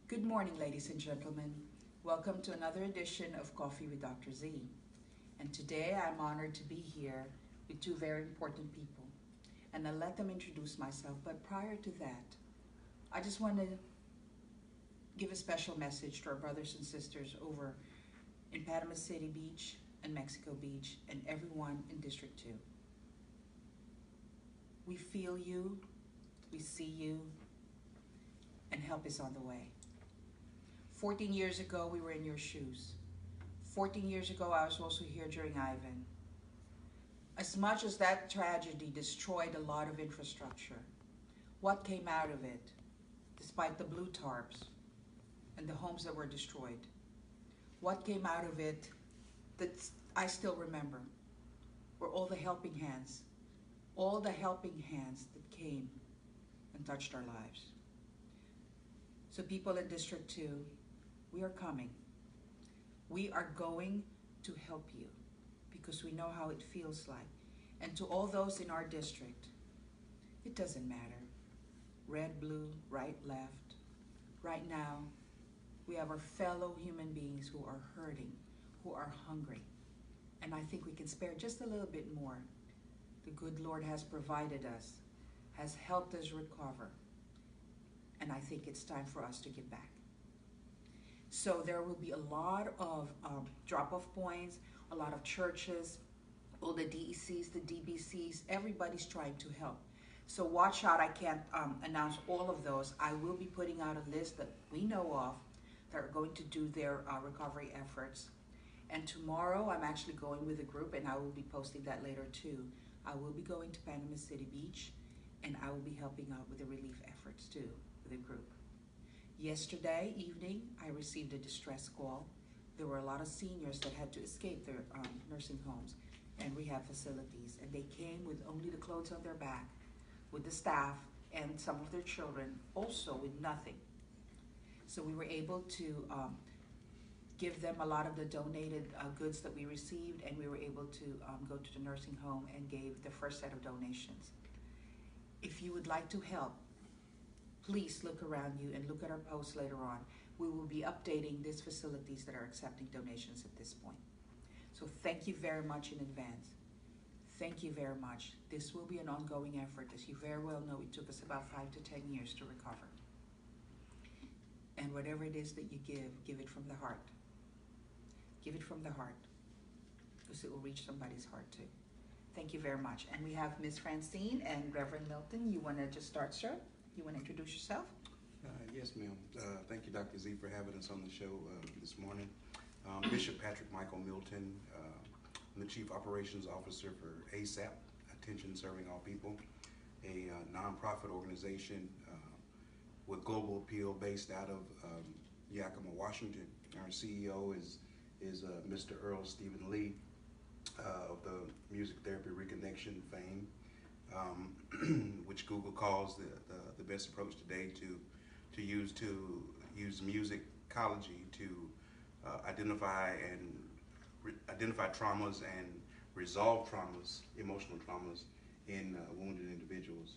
Good morning, ladies and gentlemen. Welcome to another edition of Coffee with Dr. Z. And today I'm honored to be here with two very important people. And I'll let them introduce myself. But prior to that, I just want to give a special message to our brothers and sisters over in Panama City Beach and Mexico Beach and everyone in District 2. We feel you, we see you, and help is on the way. 14 years ago, we were in your shoes. 14 years ago, I was also here during Ivan. As much as that tragedy destroyed a lot of infrastructure, what came out of it, despite the blue tarps and the homes that were destroyed? What came out of it that I still remember were all the helping hands that came and touched our lives. So people in District 2, we are coming. We are going to help you because we know how it feels like. And to all those in our district, it doesn't matter. Red, blue, right, left. Right now, we have our fellow human beings who are hurting, who are hungry. And I think we can spare just a little bit more. The good Lord has provided us, has helped us recover. And I think it's time for us to give back. So there will be a lot of drop-off points, a lot of churches, all the DECs, the DBCs, everybody's trying to help. So watch out, I can't announce all of those. I will be putting out a list that we know of that are going to do their recovery efforts. And tomorrow I'm actually going with a group, and I will be posting that later too. I will be going to Panama City Beach, and I will be helping out with the relief efforts too, with a group. Yesterday evening, I received a distress call. There were a lot of seniors that had to escape their nursing homes and rehab facilities, and they came with only the clothes on their back, with the staff and some of their children, also with nothing. So we were able to give them a lot of the donated goods that we received, and we were able to go to the nursing home and gave the first set of donations. If you would like to help, please look around you and look at our posts later on. We will be updating these facilities that are accepting donations at this point. So thank you very much in advance. Thank you very much. This will be an ongoing effort. As you very well know, it took us about 5 to 10 years to recover. And whatever it is that you give it from the heart. Give it from the heart, because it will reach somebody's heart too. Thank you very much. And we have Ms. Francine and Reverend Milton. You want to just start, sir? You want to introduce yourself? Yes, ma'am. Thank you, Dr. Z, for having us on the show this morning. Bishop Patrick Michael Milton. I'm the Chief Operations Officer for ASAP, Attention Serving All People, a nonprofit organization with global appeal based out of Yakima, Washington. Our CEO is Mr. Earl Stephen Lee of the Music Therapy Reconnection fame, which Google calls the best approach today to use musicology to identify traumas and resolve traumas, emotional traumas in wounded individuals.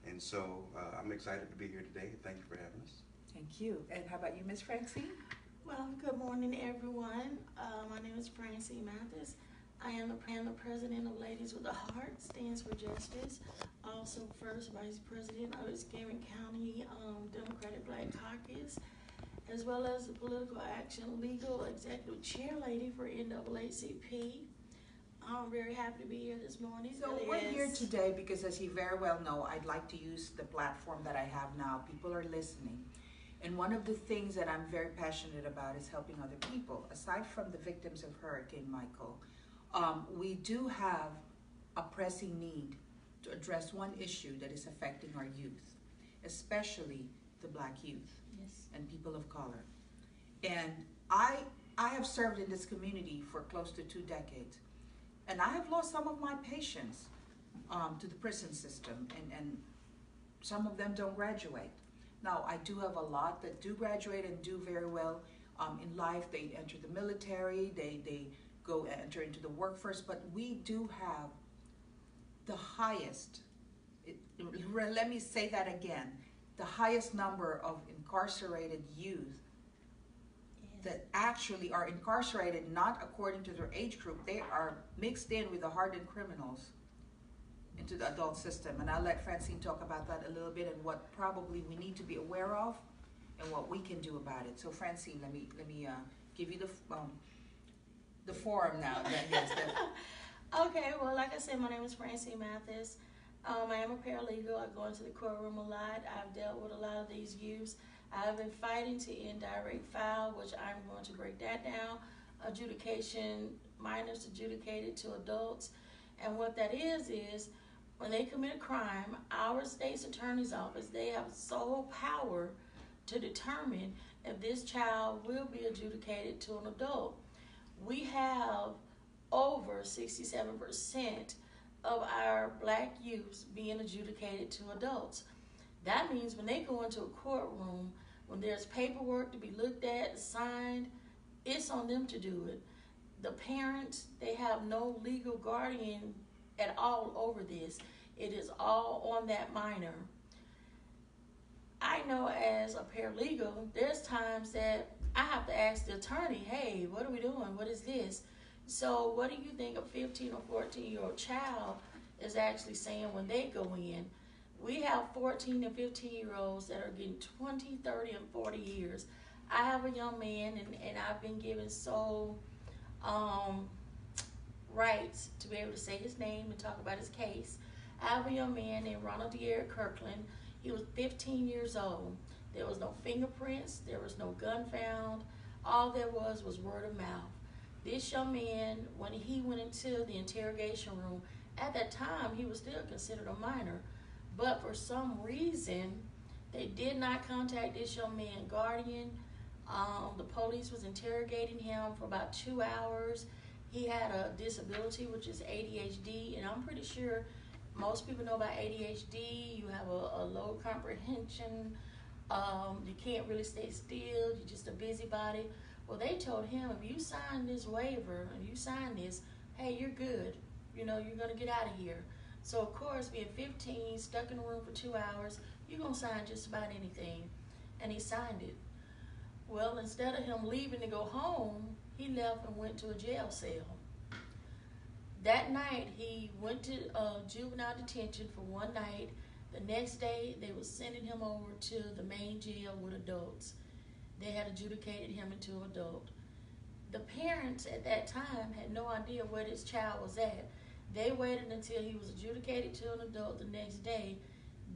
And so I'm excited to be here today. Thank you for having us. Thank you. And how about you, Ms. Francine? Well, good morning, everyone. My name is Francine Mathis. I am the president of Ladies with a Heart, stands for justice. Also, first vice president of the Skagen County Democratic Black Caucus, as well as the political action legal executive chair lady for NAACP. I'm very happy to be here this morning. So we're here today because, as you very well know, I'd like to use the platform that I have now. People are listening. And one of the things that I'm very passionate about is helping other people. Aside from the victims of Hurricane Michael, we do have a pressing need to address one issue that is affecting our youth, especially the Black youth and people of color. And I have served in this community for close to 2 decades. And I have lost some of my patients to the prison system, and some of them don't graduate. Now, I do have a lot that do graduate and do very well in life. They enter the military, they go enter into the workforce, but we do have the highest, let me say that again, the highest number of incarcerated youth that actually are incarcerated not according to their age group. They are mixed in with the hardened criminals into the adult system. And I'll let Francine talk about that a little bit and what probably we need to be aware of and what we can do about it. So Francine, let me give you the forum now. Okay, well, like I said, my name is Francine Mathis. I am a paralegal. I go into the courtroom a lot. I've dealt with a lot of these youths. I've been fighting to end direct file, which I'm going to break that down. Adjudication, minors adjudicated to adults. And what that is when they commit a crime, our state's attorney's office, they have sole power to determine if this child will be adjudicated to an adult. We have over 67% of our black youths being adjudicated to adults. That means when they go into a courtroom, when there's paperwork to be looked at, signed, it's on them to do it. The parents, they have no legal guardian at all over this. It is all on that minor. I know as a paralegal, there's times that I have to ask the attorney, hey, what are we doing? What is this? So what do you think a 15 or 14-year-old child is actually saying when they go in? We have 14 and 15-year-olds that are getting 20, 30, and 40 years. I have a young man, and I've been given sole rights to be able to say his name and talk about his case. I have a young man named Ronald D'Eric Kirkland. He was 15 years old. There was no fingerprints. There was no gun found. All there was word of mouth. This young man, when he went into the interrogation room, at that time, he was still considered a minor. But for some reason, they did not contact this young man's guardian. The police was interrogating him for about 2 hours. He had a disability, which is ADHD, and I'm pretty sure most people know about ADHD. You have a low comprehension. You can't really stay still. You're just a busybody. Well, they told him, if you sign this waiver and you sign this, hey, you're good. You're going to get out of here. So, of course, being 15, stuck in a room for 2 hours, you're going to sign just about anything. And he signed it. Well, instead of him leaving to go home, he left and went to a jail cell. That night, he went to juvenile detention for one night. The next day, they were sending him over to the main jail with adults. They had adjudicated him into an adult. The parents at that time had no idea where this child was at. They waited until he was adjudicated to an adult the next day,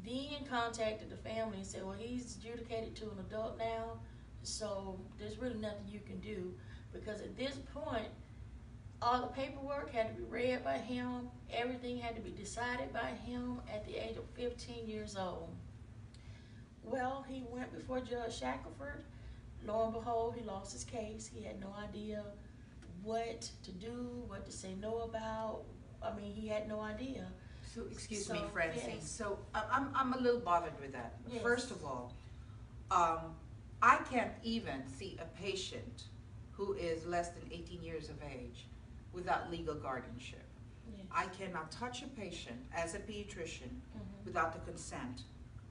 then contacted the family and said, well, he's adjudicated to an adult now, so there's really nothing you can do, because at this point, all the paperwork had to be read by him. Everything had to be decided by him at the age of 15 years old. Well, he went before Judge Shackelford. Lo and behold, he lost his case. He had no idea what to do, what to say no about. I mean, he had no idea. So, excuse me, Francine. Yes. So, I'm a little bothered with that. Yes. First of all, I can't even see a patient who is less than 18 years of age without legal guardianship. Yes. I cannot touch a patient as a pediatrician without the consent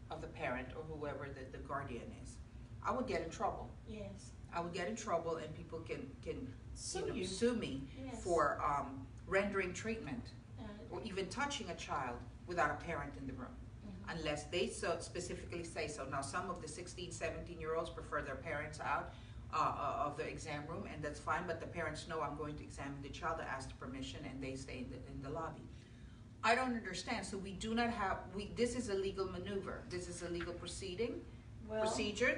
of the parent or whoever the guardian is. I would get in trouble. Yes. I would get in trouble, and people can Sue sue me Yes. for rendering treatment or even touching a child without a parent in the room, unless they so specifically say so. Now, some of the 16, 17-year-olds prefer their parents out of the exam room, and that's fine, but the parents know I'm going to examine the child, to ask the permission, and they stay in the lobby. I don't understand. So we do not have, this is a legal maneuver. This is a legal procedure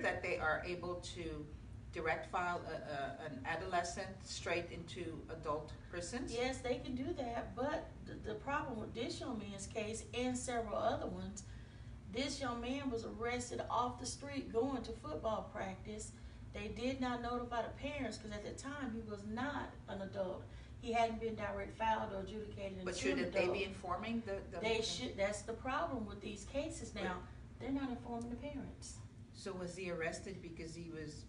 that they are able to direct file an adolescent straight into adult prisons. Yes, they can do that, but the problem with this young man's case and several other ones, this young man was arrested off the street going to football practice. They did not notify the parents because at the time he was not an adult. He hadn't been direct filed or adjudicated into But shouldn't an they adult. be informing the They should. That's the problem with these cases now. They're not informing the parents. So was he arrested because he was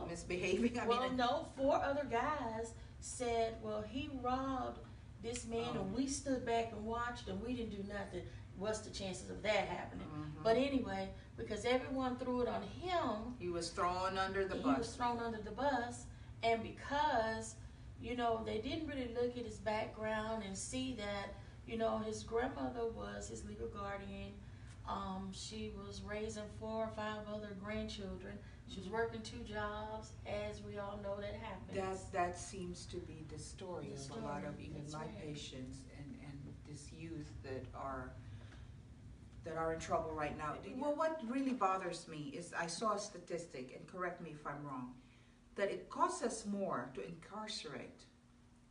misbehaving? No, 4 other guys said, well, he robbed this man and we stood back and watched and we didn't do nothing. what's the chances of that happening? Mhm. But anyway, because everyone threw it on him, He was thrown under the he bus. was thrown under the bus, and because, you know, they didn't really look at his background and see that, you know, his grandmother was his legal guardian. She was raising 4 or 5 other grandchildren. She was working 2 jobs, as we all know that happens. That seems to be the story The of a lot of story, even that's my right. patients and this youth that are in trouble right now. Well, what really bothers me is I saw a statistic, and correct me if I'm wrong, that it costs us more to incarcerate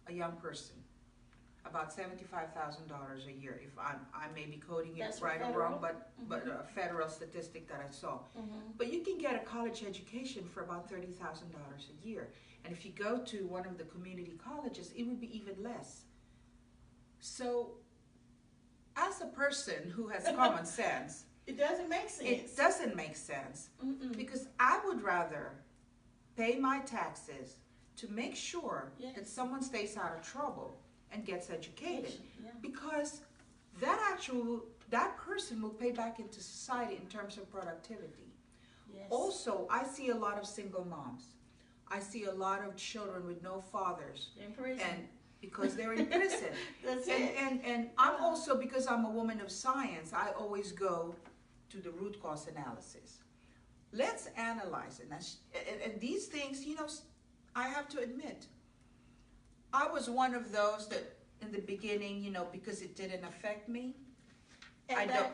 a young person, about $75,000 a year. If I may be coding it That's right or federal. wrong, but a federal statistic that I saw. Mm-hmm. But you can get a college education for about $30,000 a year. And if you go to one of the community colleges, it would be even less. So, as a person who has common sense, It doesn't make sense. it doesn't make sense. Mm-mm. Because I would rather pay my taxes to make sure Yes. that someone stays out of trouble and gets educated. Yeah. Because that person will pay back into society in terms of productivity. Yes. Also, I see a lot of single moms. I see a lot of children with no fathers, In prison. and because they're in prison. That's it. And I'm also, because I'm a woman of science, I always go to the root cause analysis. Let's analyze it. And these things, you know, I have to admit, I was one of those that in the beginning, you know, because it didn't affect me, And I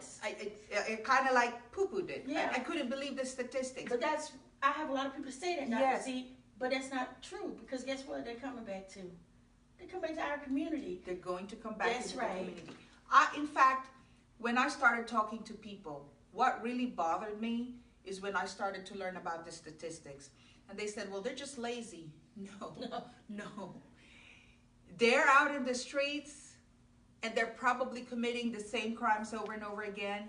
kind of like poo-pooed it. Yeah. I couldn't believe the statistics. But I have a lot of people say that, Dr. Yes. Z, but that's not true, because guess what they're coming back to? They come back to our community. They're going to come back That's into right. the community. In fact, when I started talking to people, what really bothered me is when I started to learn about the statistics. And they said, well, they're just lazy. No. They're out in the streets, and they're probably committing the same crimes over and over again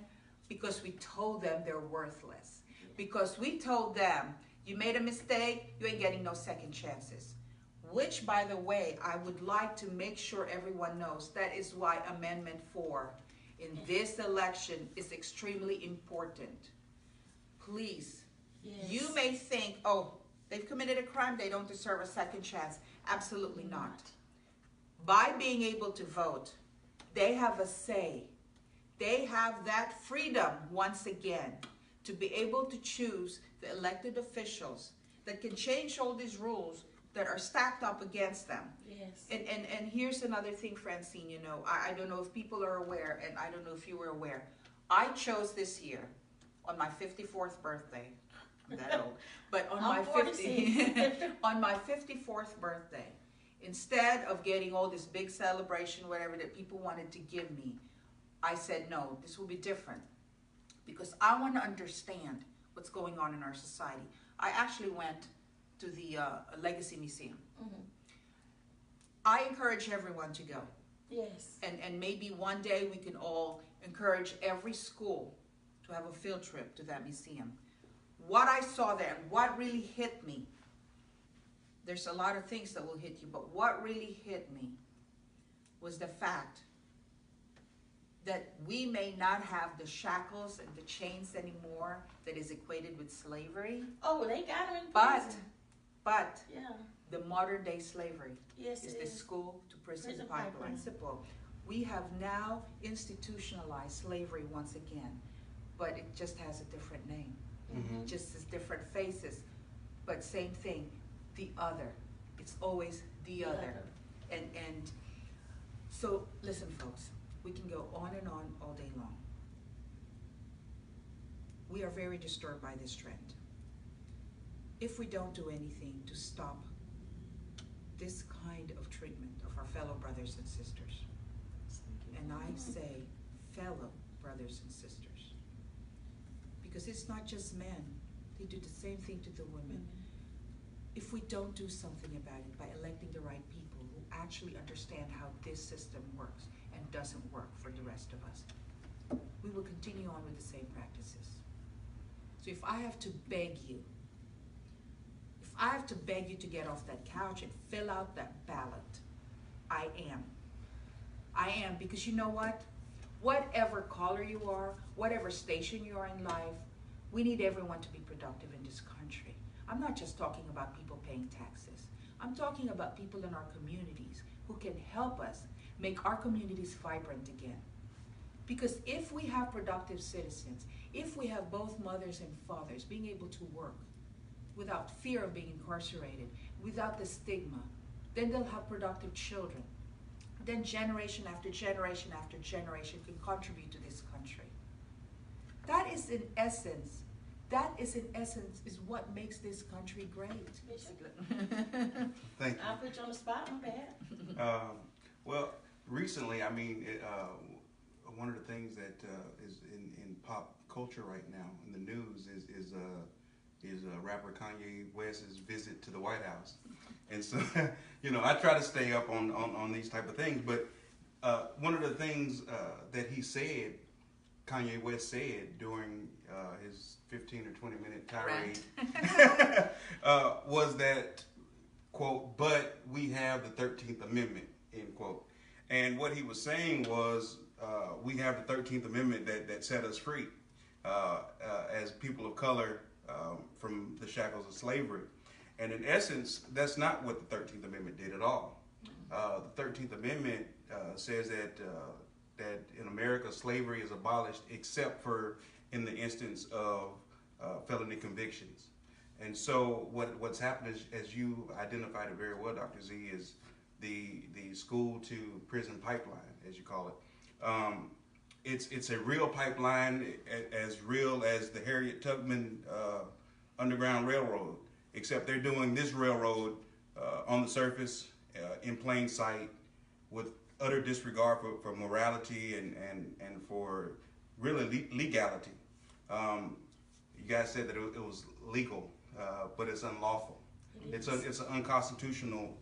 because we told them they're worthless. Because we told them, you made a mistake, you ain't getting no second chances. Which, by the way, I would like to make sure everyone knows, that is why Amendment 4 in this election is extremely important. Please, Yes. you may think, oh, they've committed a crime, they don't deserve a second chance. Absolutely not. By being able to vote, they have a say. They have that freedom, once again, to be able to choose the elected officials that can change all these rules that are stacked up against them. Yes. And here's another thing, Francine, you know, I don't know if people are aware, and I don't know if you were aware. I chose this year, on my 54th birthday, I'm that old, but on I'm 46. on my 54th birthday, instead of getting all this big celebration, whatever that people wanted to give me, I said, no, this will be different. Because I want to understand what's going on in our society. I actually went to the Legacy Museum. Mm-hmm. I encourage everyone to go. Yes. And maybe one day we can all encourage every school to have a field trip to that museum. What I saw there, and what really hit me, there's a lot of things that will hit you, but what really hit me was the fact that we may not have the shackles and the chains anymore that is equated with slavery, Oh, they got them in but prison. Yeah. the modern day slavery Yes, is it the is. school to prison Prison pipeline pipeline. principle. We have now institutionalized slavery once again, but it just has a different name. Mm-hmm. It just has different faces, but same thing, the other. It's always the other. And so listen, folks, we can go on and on all day long. We are very disturbed by this trend. If we don't do anything to stop this kind of treatment of our fellow brothers and sisters, and I say fellow brothers and sisters, because it's not just men, they do the same thing to the women. If we don't do something about it by electing the right people who actually understand how this system works and doesn't work for the rest of us, we will continue on with the same practices. So if I have to beg you, to get off that couch and fill out that ballot, I am. Because you know what? whatever color you are, whatever station you are in life, we need everyone to be productive in this country. I'm not just talking about people paying taxes. I'm talking about people in our communities who can help us make our communities vibrant again. Because if we have productive citizens, if we have both mothers and fathers being able to work without fear of being incarcerated, without the stigma, then they'll have productive children. Then generation after generation after generation can contribute to this country. That is in essence is what makes this country great. Thank you. I'll put you on the spot, my bad. Well, recently, I mean, one of the things that is in pop culture right now in the news is rapper Kanye West's visit to the White House, and so I try to stay up on these type of things. But one of the things that Kanye West said during his 15 or 20 minute tirade was that, quote, "But we have the 13th Amendment," end quote. And what he was saying was, we have the 13th Amendment that set us free as people of color from the shackles of slavery. And in essence, that's not what the 13th Amendment did at all. The 13th Amendment says that in America, slavery is abolished except for in the instance of felony convictions. And so what's happened is, as you identified it very well, Dr. Z, is the school to prison pipeline, as you call it. It's a real pipeline, as real as the Harriet Tubman Underground Railroad, except they're doing this railroad on the surface, in plain sight, with utter disregard for morality and for really legality. You guys said that it was legal, but it's unlawful. It's an unconstitutional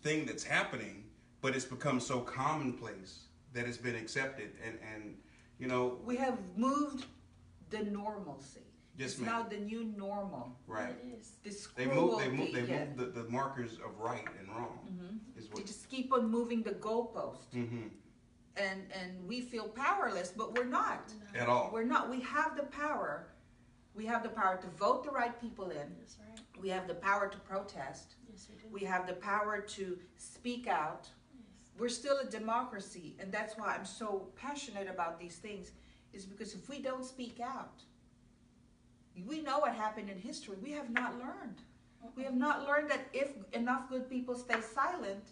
thing that's happening, but it's become so commonplace that it's been accepted, and we have moved the normalcy. Yes, it's ma'am. now the new normal. Right. It is. This They cruelty, moved yeah. the markers of right and wrong. Is They what. just keep on moving the goalpost, and we feel powerless, but we're not. At all. We're not. We have the power. We have the power to vote the right people in. That's right. We have the power to protest. Yes, we do. We have the power to speak out. Yes. We're still a democracy, and that's why I'm so passionate about these things, is because if we don't speak out, we know what happened in history. We have not learned. We have not learned that if enough good people stay silent,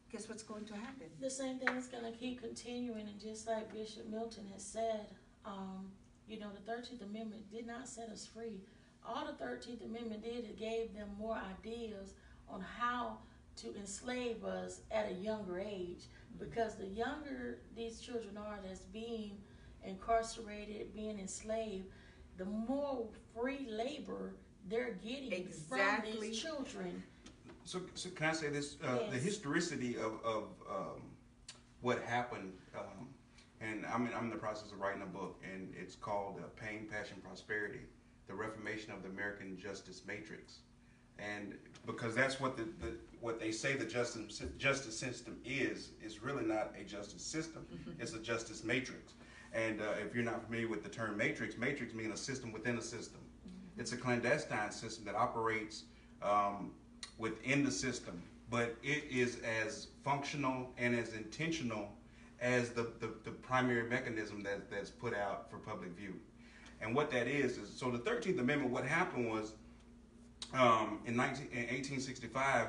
guess what's going to happen? The same thing is going to keep continuing, and just like Bishop Milton has said, the 13th Amendment did not set us free. All the 13th Amendment did, it gave them more ideas on how to enslave us at a younger age. Because the younger these children are that's being incarcerated, being enslaved, the more free labor they're getting from these children. So can I say this? Yes. The historicity of what happened, and I'm in the process of writing a book, and it's called Pain, Passion, Prosperity, the Reformation of the American Justice Matrix. And because that's what what they say the justice system is really not a justice system. It's a justice matrix. And if you're not familiar with the term matrix means a system within a system. It's a clandestine system that operates within the system, but it is as functional and as intentional as the primary mechanism that's put out for public view. And what that is so the 13th Amendment, what happened was in 1865,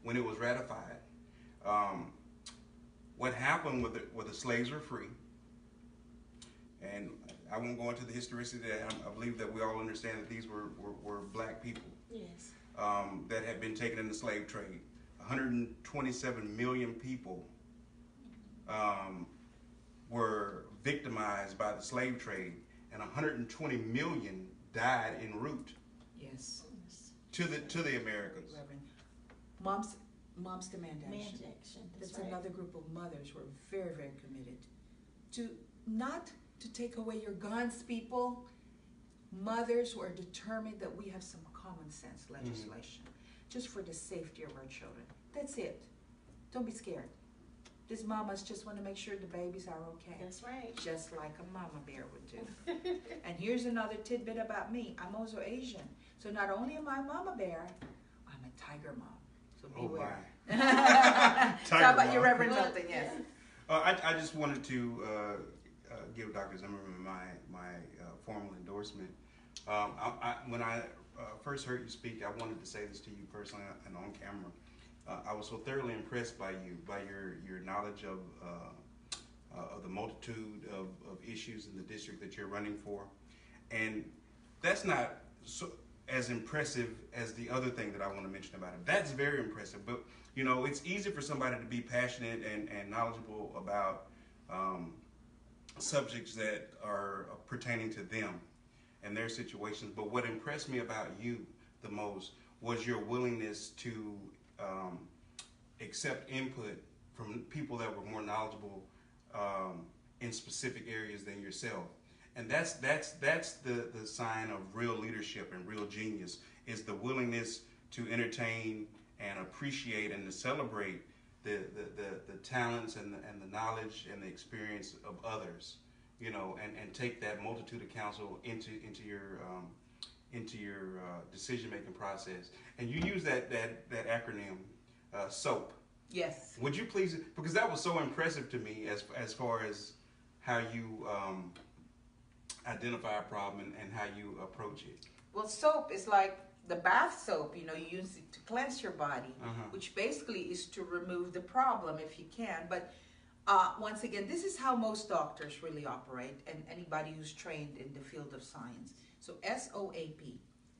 when it was ratified, what happened with the slaves were free. And I won't go into the historicity of that. I believe that we all understand that these were black people. Yes. That had been taken in the slave trade. 127 million people were victimized by the slave trade, and 120 million died en route Yes. to the Americas. Reverend. Moms Demand Action. That's right. another group of mothers who are very, very committed to not to take away your guns, people. Mothers who are determined that we have some common sense legislation just for the safety of our children. That's it. Don't be scared. These mamas just want to make sure the babies are okay. That's right. Just like a mama bear would do. And here's another tidbit about me. I'm also Asian. So not only am I a mama bear, I'm a tiger mom. So beware. Oh, So how about you, mom. Reverend Milton? Yes. I just wanted to give Dr. Zimmerman my formal endorsement. When I first heard you speak, I wanted to say this to you personally and on camera. I was so thoroughly impressed by you, by your knowledge of the multitude of issues in the district that you're running for. And that's not as impressive as the other thing that I want to mention about it. That's very impressive, but you know, it's easy for somebody to be passionate and knowledgeable about subjects that are pertaining to them and their situations. But what impressed me about you the most was your willingness to accept input from people that were more knowledgeable in specific areas than yourself. And that's the sign of real leadership and real genius, is the willingness to entertain and appreciate and to celebrate the talents and the knowledge and the experience of others, you know, and take that multitude of counsel into your decision-making process. And you use that acronym, SOAP. Yes. Would you please, because that was so impressive to me as far as how you identify a problem and how you approach it. Well, soap is like the bath soap, you know, you use it to cleanse your body, which basically is to remove the problem if you can. But once again, this is how most doctors really operate, and anybody who's trained in the field of science. So SOAP,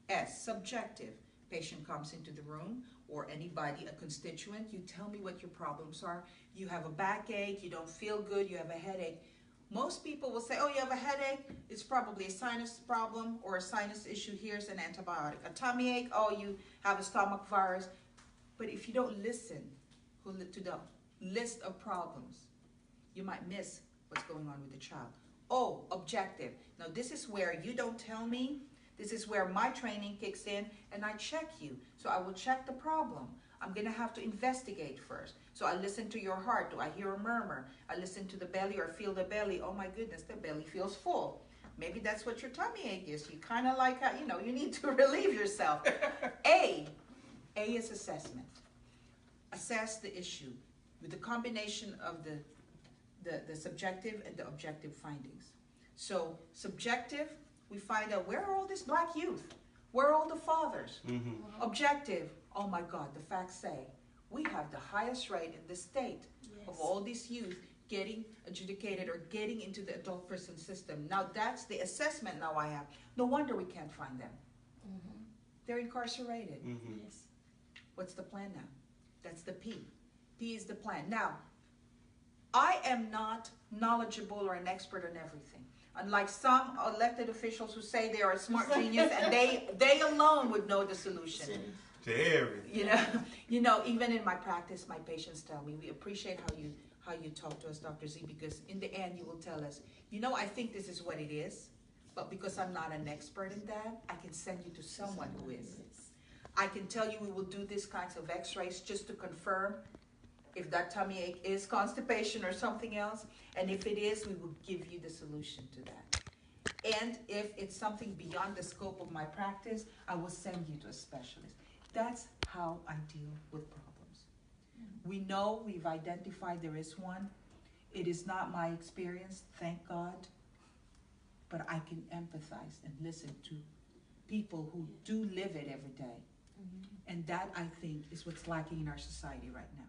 S, subjective. Patient comes into the room, or anybody, a constituent, you tell me what your problems are. You have a backache, you don't feel good, you have a headache. Most people will say, oh, you have a headache, it's probably a sinus problem or a sinus issue, here's an antibiotic. A tummy ache, oh, you have a stomach virus. But if you don't listen to the list of problems, you might miss what's going on with the child. Oh, objective. Now this is where you don't tell me. This is where my training kicks in and I check you. So I will check the problem. I'm going to have to investigate first. So I listen to your heart. Do I hear a murmur? I listen to the belly or feel the belly. Oh my goodness, the belly feels full. Maybe that's what your tummy ache is. You kind of like, you know, you need to relieve yourself. A is assessment. Assess the issue with the combination of the subjective and the objective findings. So subjective, we find out, where are all these black youth? Where are all the fathers? Objective, oh my God, the facts say we have the highest rate in the state of all these youth getting adjudicated or getting into the adult prison system. Now that's the assessment now I have. No wonder we can't find them. They're incarcerated. Yes. What's the plan now? That's the P. P is the plan. Now, I am not knowledgeable or an expert on everything. Unlike some elected officials who say they are a smart genius and they alone would know the solution. To everything. You know, even in my practice, my patients tell me, we appreciate how you talk to us, Dr. Z, because in the end you will tell us, you know, I think this is what it is, but because I'm not an expert in that, I can send you to someone who is. I can tell you we will do these kinds of x-rays just to confirm if that tummy ache is constipation or something else, and if it is, we will give you the solution to that. And if it's something beyond the scope of my practice, I will send you to a specialist. That's how I deal with problems. We know we've identified there is one. It is not my experience, thank God, but I can empathize and listen to people who do live it every day. And that, I think, is what's lacking in our society right now.